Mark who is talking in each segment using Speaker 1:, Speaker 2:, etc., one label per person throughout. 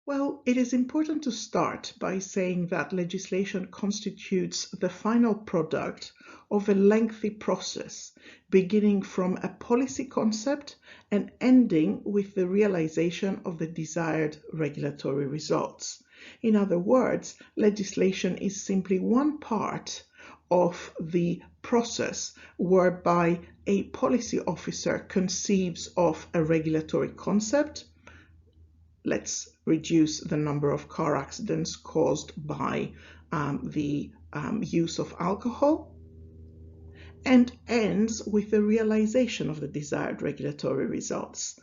Speaker 1: Well, it is important to start by saying that legislation constitutes the final product of a lengthy process, beginning from a policy concept and ending with the realization of the desired regulatory results. In other words, legislation is simply one part of the process whereby a policy officer conceives of a regulatory concept. Let's reduce the number of car accidents caused by the use of alcohol, and ends with the realization of the desired regulatory results.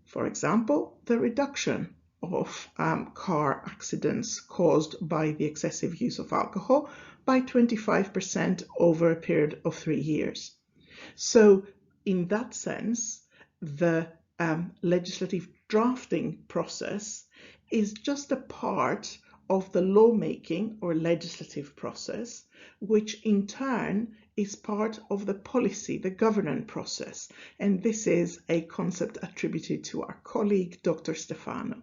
Speaker 1: For example, the reduction of car accidents caused by the excessive use of alcohol by 25% over a period of 3 years. So in that sense, the legislative drafting process is just a part of the lawmaking or legislative process, which in turn is part of the policy, the governance process. And this is a concept attributed to our colleague, Dr. Stefano.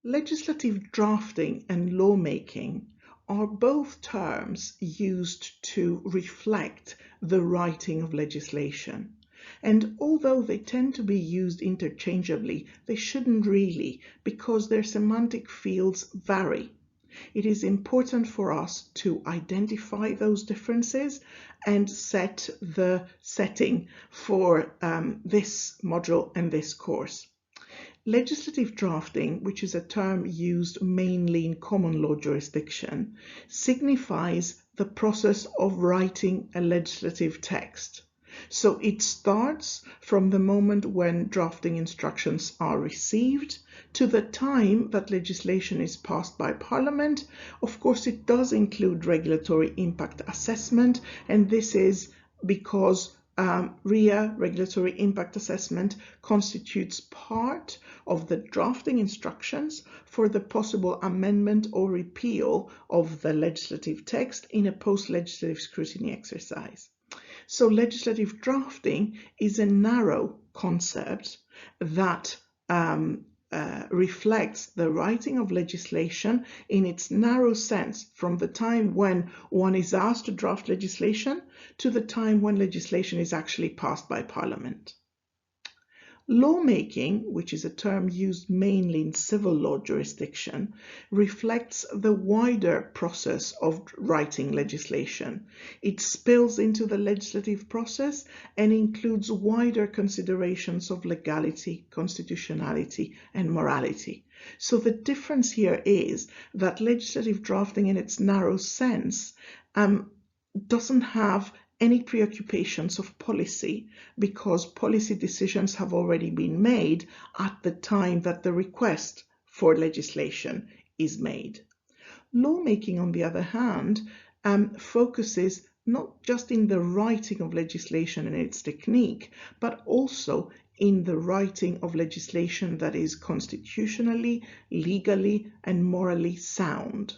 Speaker 1: Legislative drafting and lawmaking are both terms used to reflect the writing of legislation. And although they tend to be used interchangeably, they shouldn't really, because their semantic fields vary. It is important for us to identify those differences and set the setting for this module and this course. Legislative drafting, which is a term used mainly in common law jurisdiction, signifies the process of writing a legislative text. So it starts from the moment when drafting instructions are received to the time that legislation is passed by Parliament. Of course, it does include regulatory impact assessment, and this is because RIA, regulatory impact assessment, constitutes part of the drafting instructions for the possible amendment or repeal of the legislative text in a post-legislative scrutiny exercise. So legislative drafting is a narrow concept that reflects the writing of legislation in its narrow sense, from the time when one is asked to draft legislation to the time when legislation is actually passed by Parliament. Lawmaking, which is a term used mainly in civil law jurisdiction, reflects the wider process of writing legislation. It spills into the legislative process and includes wider considerations of legality, constitutionality, and morality. So the difference here is that legislative drafting in its narrow sense doesn't have any preoccupations of policy, because policy decisions have already been made at the time that the request for legislation is made. Lawmaking, on the other hand, focuses not just in the writing of legislation and its technique, but also in the writing of legislation that is constitutionally, legally, and morally sound.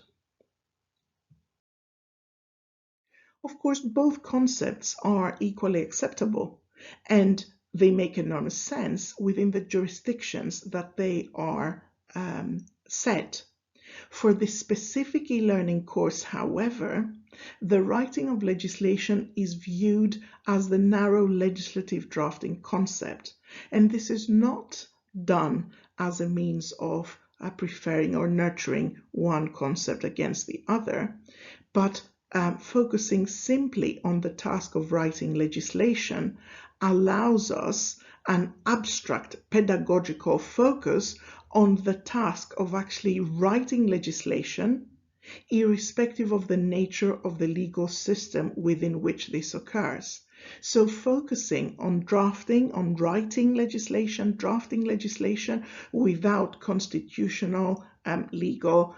Speaker 1: Of course, both concepts are equally acceptable, and they make enormous sense within the jurisdictions that they are set. For this specific e-learning course, however, the writing of legislation is viewed as the narrow legislative drafting concept, and this is not done as a means of preferring or nurturing one concept against the other, but focusing simply on the task of writing legislation allows us an abstract pedagogical focus on the task of actually writing legislation, irrespective of the nature of the legal system within which this occurs. So focusing on writing legislation, drafting legislation without constitutional, legal,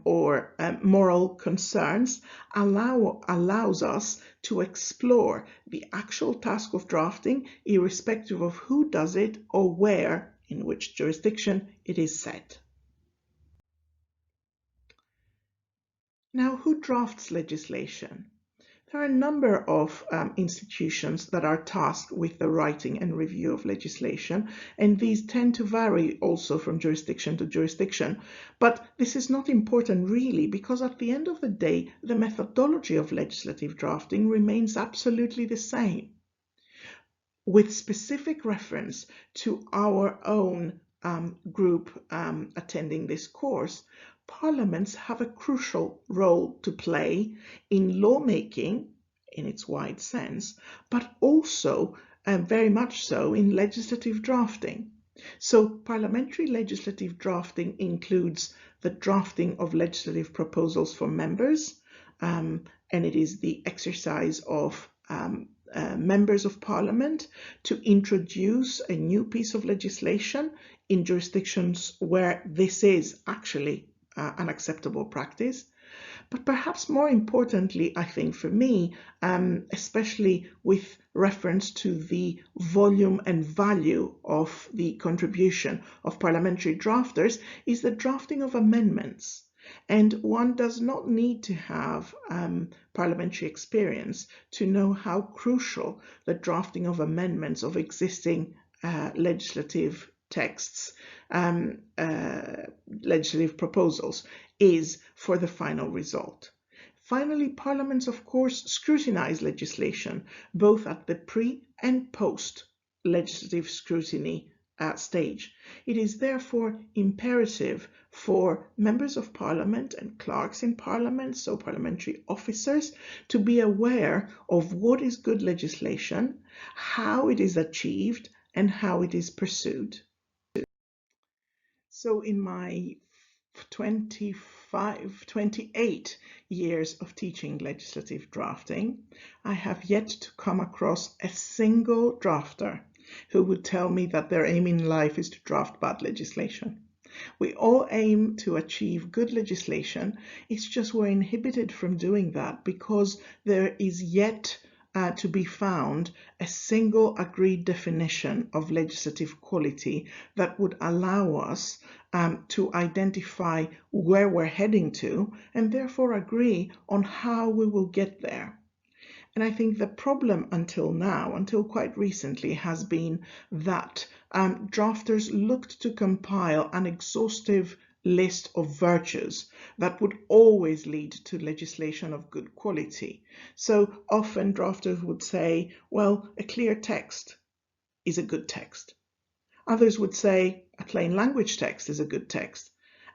Speaker 1: or moral concerns allows us to explore the actual task of drafting, irrespective of who does it or where, in which jurisdiction it is set. Now, who drafts legislation? There are a number of institutions that are tasked with the writing and review of legislation, and these tend to vary also from jurisdiction to jurisdiction. But this is not important really, because at the end of the day, the methodology of legislative drafting remains absolutely the same. With specific reference to our own group attending this course, parliaments have a crucial role to play in lawmaking in its wide sense, but also very much so in legislative drafting. So parliamentary legislative drafting includes the drafting of legislative proposals for members, and it is the exercise of members of parliament to introduce a new piece of legislation in jurisdictions where this is actually an acceptable practice. But perhaps more importantly, I think for me, especially with reference to the volume and value of the contribution of parliamentary drafters, is the drafting of amendments. And one does not need to have parliamentary experience to know how crucial the drafting of amendments of existing legislative texts, legislative proposals, is for the final result. Finally, parliaments, of course, scrutinize legislation, both at the pre and post legislative scrutiny stage. It is therefore imperative for members of parliament and clerks in parliament, so parliamentary officers, to be aware of what is good legislation, how it is achieved, and how it is pursued. So in my 28 years of teaching legislative drafting, I have yet to come across a single drafter who would tell me that their aim in life is to draft bad legislation. We all aim to achieve good legislation. It's just we're inhibited from doing that because there is yet to be found a single agreed definition of legislative quality that would allow us to identify where we're heading to and therefore agree on how we will get there. And I think the problem until now, until quite recently, has been that drafters looked to compile an exhaustive list of virtues that would always lead to legislation of good quality. So often drafters would say, well, a clear text is a good text. Others would say a plain language text is a good text,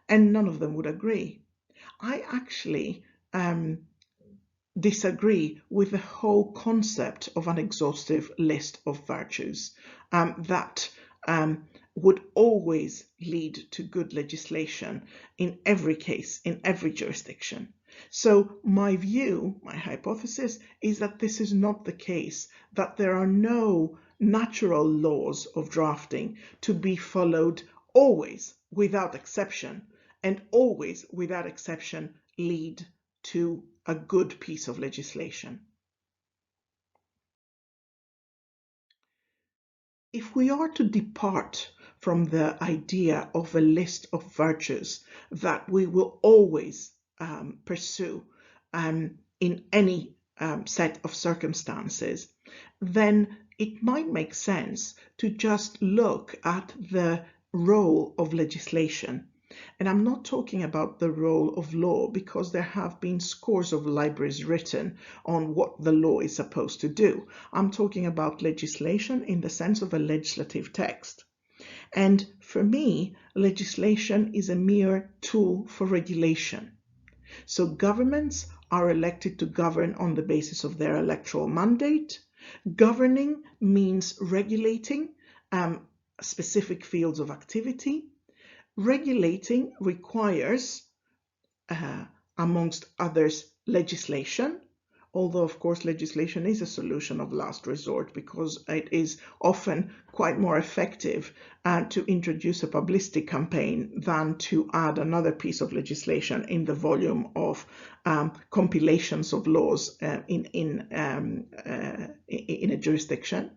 Speaker 1: and none of them would agree. I actually disagree with the whole concept of an exhaustive list of virtues that would always lead to good legislation in every case, in every jurisdiction. So my view, my hypothesis, is that this is not the case, that there are no natural laws of drafting to be followed always without exception, and always without exception lead to a good piece of legislation. If we are to depart from the idea of a list of virtues that we will always pursue in any set of circumstances, then it might make sense to just look at the role of legislation. And I'm not talking about the role of law, because there have been scores of libraries written on what the law is supposed to do. I'm talking about legislation in the sense of a legislative text. And for me, legislation is a mere tool for regulation. So governments are elected to govern on the basis of their electoral mandate. Governing means regulating specific fields of activity. Regulating requires, amongst others, legislation, although of course legislation is a solution of last resort, because it is often quite more effective to introduce a publicity campaign than to add another piece of legislation in the volume of compilations of laws in a jurisdiction.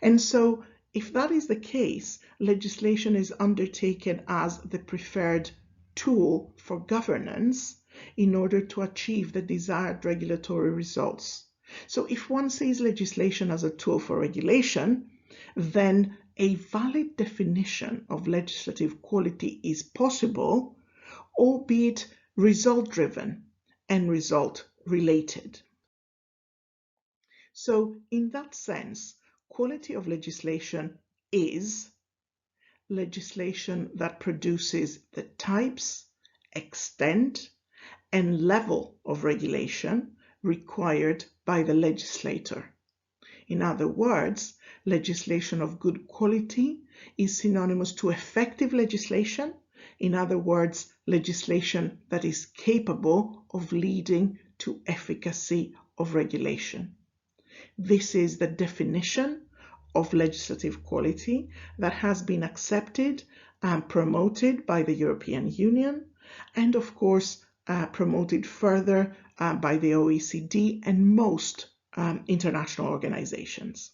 Speaker 1: And so if that is the case, legislation is undertaken as the preferred tool for governance, in order to achieve the desired regulatory results. So if one sees legislation as a tool for regulation, then a valid definition of legislative quality is possible, albeit result-driven and result-related. So in that sense, quality of legislation is legislation that produces the types, extent, and level of regulation required by the legislator. In other words, legislation of good quality is synonymous to effective legislation. In other words, legislation that is capable of leading to efficacy of regulation. This is the definition of legislative quality that has been accepted and promoted by the European Union, and of course promoted further by the OECD and most international organizations.